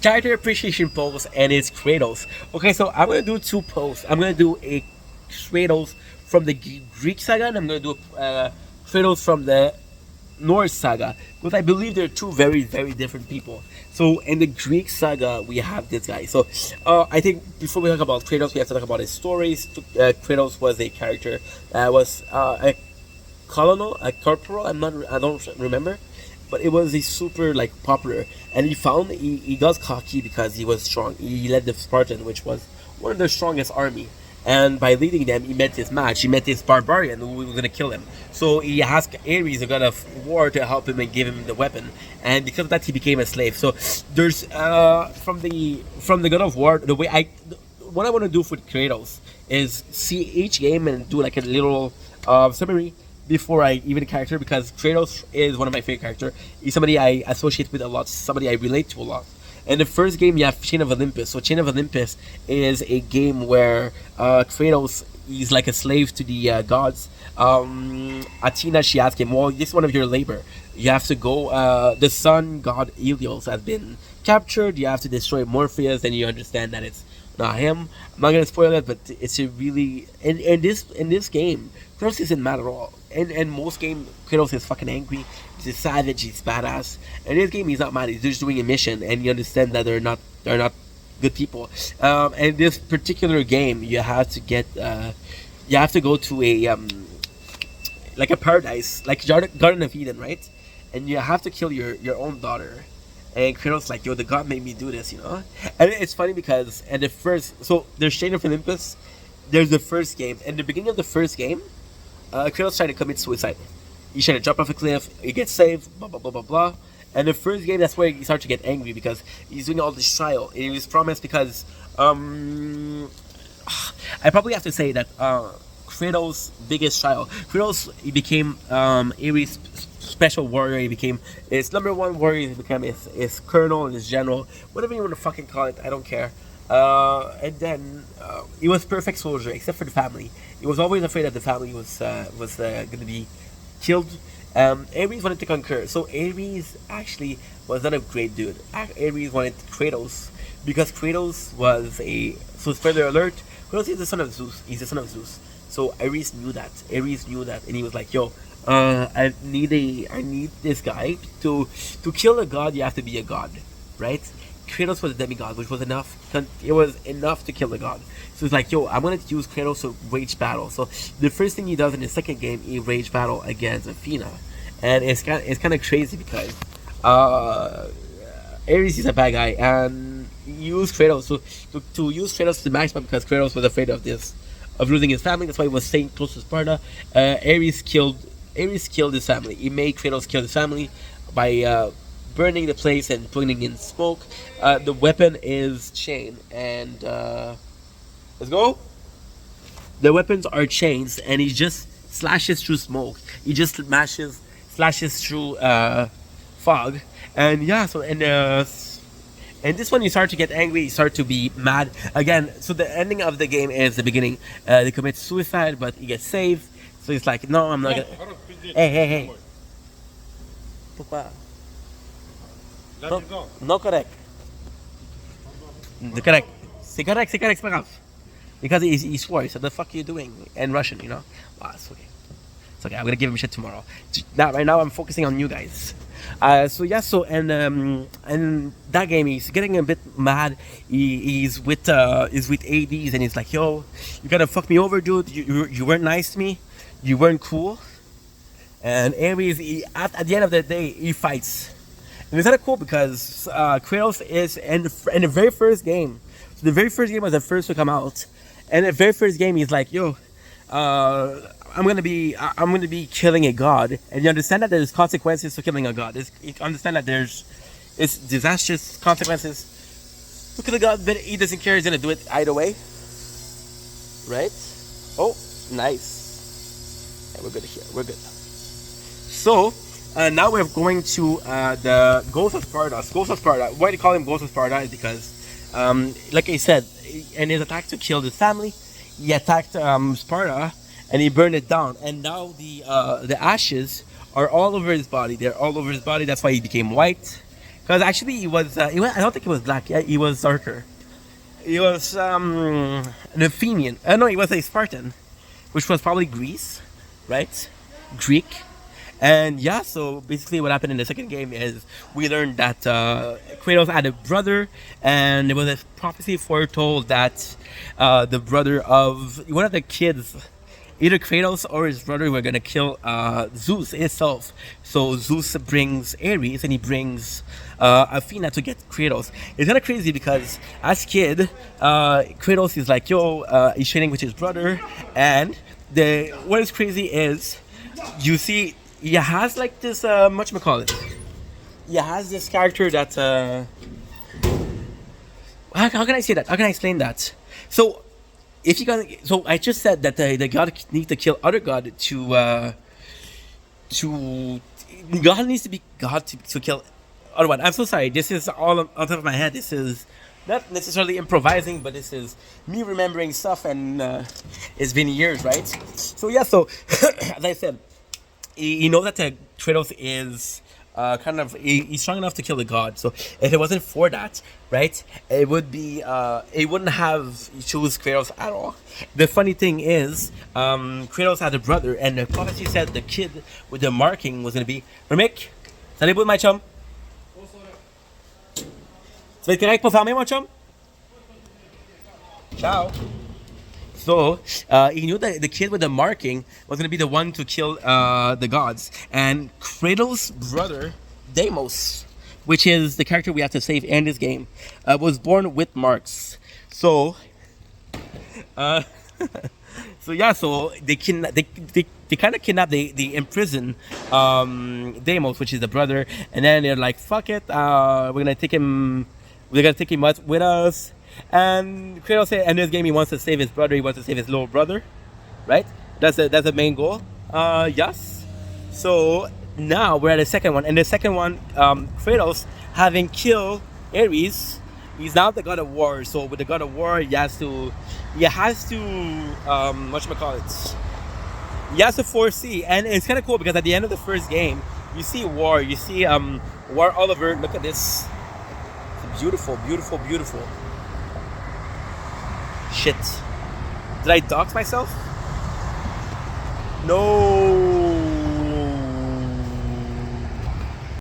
character appreciation pose, and it's Kratos. Okay, so I'm gonna do two posts. I'm gonna do a Kratos from the Greek saga, and I'm gonna do a Kratos from the Norse saga, because I believe they're two very, very different people. So in the Greek saga, we have this guy. So I think before we talk about Kratos, we have to talk about his stories. Kratos was a character that was a colonel, a corporal. I don't remember, but it was a super like popular. And he got cocky because he was strong. He led the Spartan, which was one of the strongest army. And by leading them, he met this match. He met this barbarian who was gonna kill him. So he asked Ares, the god of war, to help him and give him the weapon. And because of that, he became a slave. So there's from the god of war, the way what I want to do for Kratos is see each game and do like a little summary before I even character, because Kratos is one of my favorite characters. He's somebody I associate with a lot, somebody I relate to a lot. In the first game, you have Chain of Olympus. So Chain of Olympus is a game where Kratos is like a slave to the gods. Athena, she asked him, well, this is one of your labor. You have to go, the sun god Helios has been captured. You have to destroy Morpheus, and you understand that it's not him. I'm not gonna spoil it, but it's a really in this game, Kratos isn't mad at all. In most games, Kratos is fucking angry. He's savage. He's badass. In this game, he's not mad. He's just doing a mission, and you understand that they're not good people. And this particular game, you have to get you have to go to a like a paradise, like Garden of Eden, right? And you have to kill your own daughter. And Kratos like, yo, the god made me do this, you know? And it's funny because at the first, so there's Chain of Olympus, there's the first game. In the beginning of the first game, Kratos tried to commit suicide. He's trying to jump off a cliff, he gets saved, blah, blah, blah, blah, blah. And the first game, that's where he starts to get angry because he's doing all this trial. And he was promised because, I probably have to say that Kratos' biggest trial, Kratos, he became Ares' special warrior. He became his number one warrior. He became his colonel and his general, whatever you want to fucking call it. I don't care. And then he was perfect soldier except for the family. He was always afraid that the family was going to be killed. Ares wanted to conquer. So Ares actually was not a great dude. Ares wanted Kratos because Kratos was a. So further alert. Kratos is the son of Zeus. He's the son of Zeus. So Ares knew that. Ares knew that, and he was like, "Yo, I need this guy to kill a god. You have to be a god, right?" Kratos was a demigod, which was enough. It was enough to kill the god. So it's like, yo, I'm gonna use Kratos to rage battle. So the first thing he does in the second game, he rage battle against Athena, and it's kind of crazy because Ares is a bad guy, and use Kratos to use Kratos to the maximum because Kratos was afraid of losing his family. That's why he was staying close to Sparta. Ares killed his family. He made Kratos kill his family by burning the place and putting in smoke. The weapon is chain, and let's go. The weapons are chains, and he just slashes through smoke. He just slashes through fog, and yeah. So and this one, you start to get angry. You start to be mad again. So the ending of the game is the beginning. They commit suicide, but he gets saved. So he's like, no, I'm not gonna. Hey. Pourquoi? Non, non correct. Correct. C'est correct, c'est pas grave. Because he swore, he said, the fuck are you doing? In Russian, you know? Ah, it's okay. It's okay, I'm gonna give him shit tomorrow. Right now I'm focusing on you guys. And that game, he's getting a bit mad. He's with Hades, and he's like, yo, you gotta fuck me over, dude. You weren't nice to me. You weren't cool. And Ares, at the end of the day, he fights. And it's kind of cool because Kratos is in the very first game. So the very first game was the first to come out, and the very first game he's like, "Yo, I'm gonna be killing a god," and you understand that there's consequences to killing a god. You understand that it's disastrous consequences to kill a god, but he doesn't care. He's gonna do it either way, right? Oh, nice. Yeah, we're good here. We're good. So. Now we're going to the Ghost of Sparta. Ghost of Sparta. Why do you call him Ghost of Sparta? Is because, like I said, in his attack to kill his family, he attacked Sparta and he burned it down. And now the ashes are all over his body. They're all over his body. That's why he became white. Because actually, I don't think he was black. Yeah, he was darker. He was an Athenian. No, he was a Spartan, which was probably Greece, right? Greek. And yeah, so basically, what happened in the second game is we learned that Kratos had a brother, and there was a prophecy foretold that the brother of one of the kids, either Kratos or his brother, were gonna kill Zeus himself. So Zeus brings Ares, and he brings Athena to get Kratos. It's kind of crazy because as kid, Kratos is like, yo, he's training with his brother, and the what is crazy is you see he has like this whatchamacallit. He has this character that how can I say that? How can I explain that? So if you gonna so I just said that the god needs to kill other god to God needs to be God to kill other one. I'm so sorry. This is all on top of my head. This is not necessarily improvising, but this is me remembering stuff, and it's been years, right? So yeah. So as I said, you know that Kratos is he's strong enough to kill the god. So if it wasn't for that, right, it would be it wouldn't have choose Kratos at all. The funny thing is, Kratos had a brother, and the prophecy said the kid with the marking was gonna be Remik. Salut my chum. Tu vas être correct pour fermer, mon chum? Ciao. So he knew that the kid with the marking was going to be the one to kill the gods. And Kratos' brother, Deimos, which is the character we have to save in this game, was born with marks. So, so yeah, so they kind of kidnap, they imprison Deimos, which is the brother, and then they're like, fuck it, we're gonna take him with us. And Kratos said, in this game, he wants to save his brother. He wants to save his little brother, right? That's the main goal. Yes. So now we're at the second one, and the second one, Kratos, having killed Ares, he's now the god of war. So with the god of war, he has to whatchamacallit? He has to foresee, and it's kind of cool because at the end of the first game, you see war. You see War Oliver. Look at this. It's beautiful, beautiful, beautiful. Shit. Did I dox myself? No.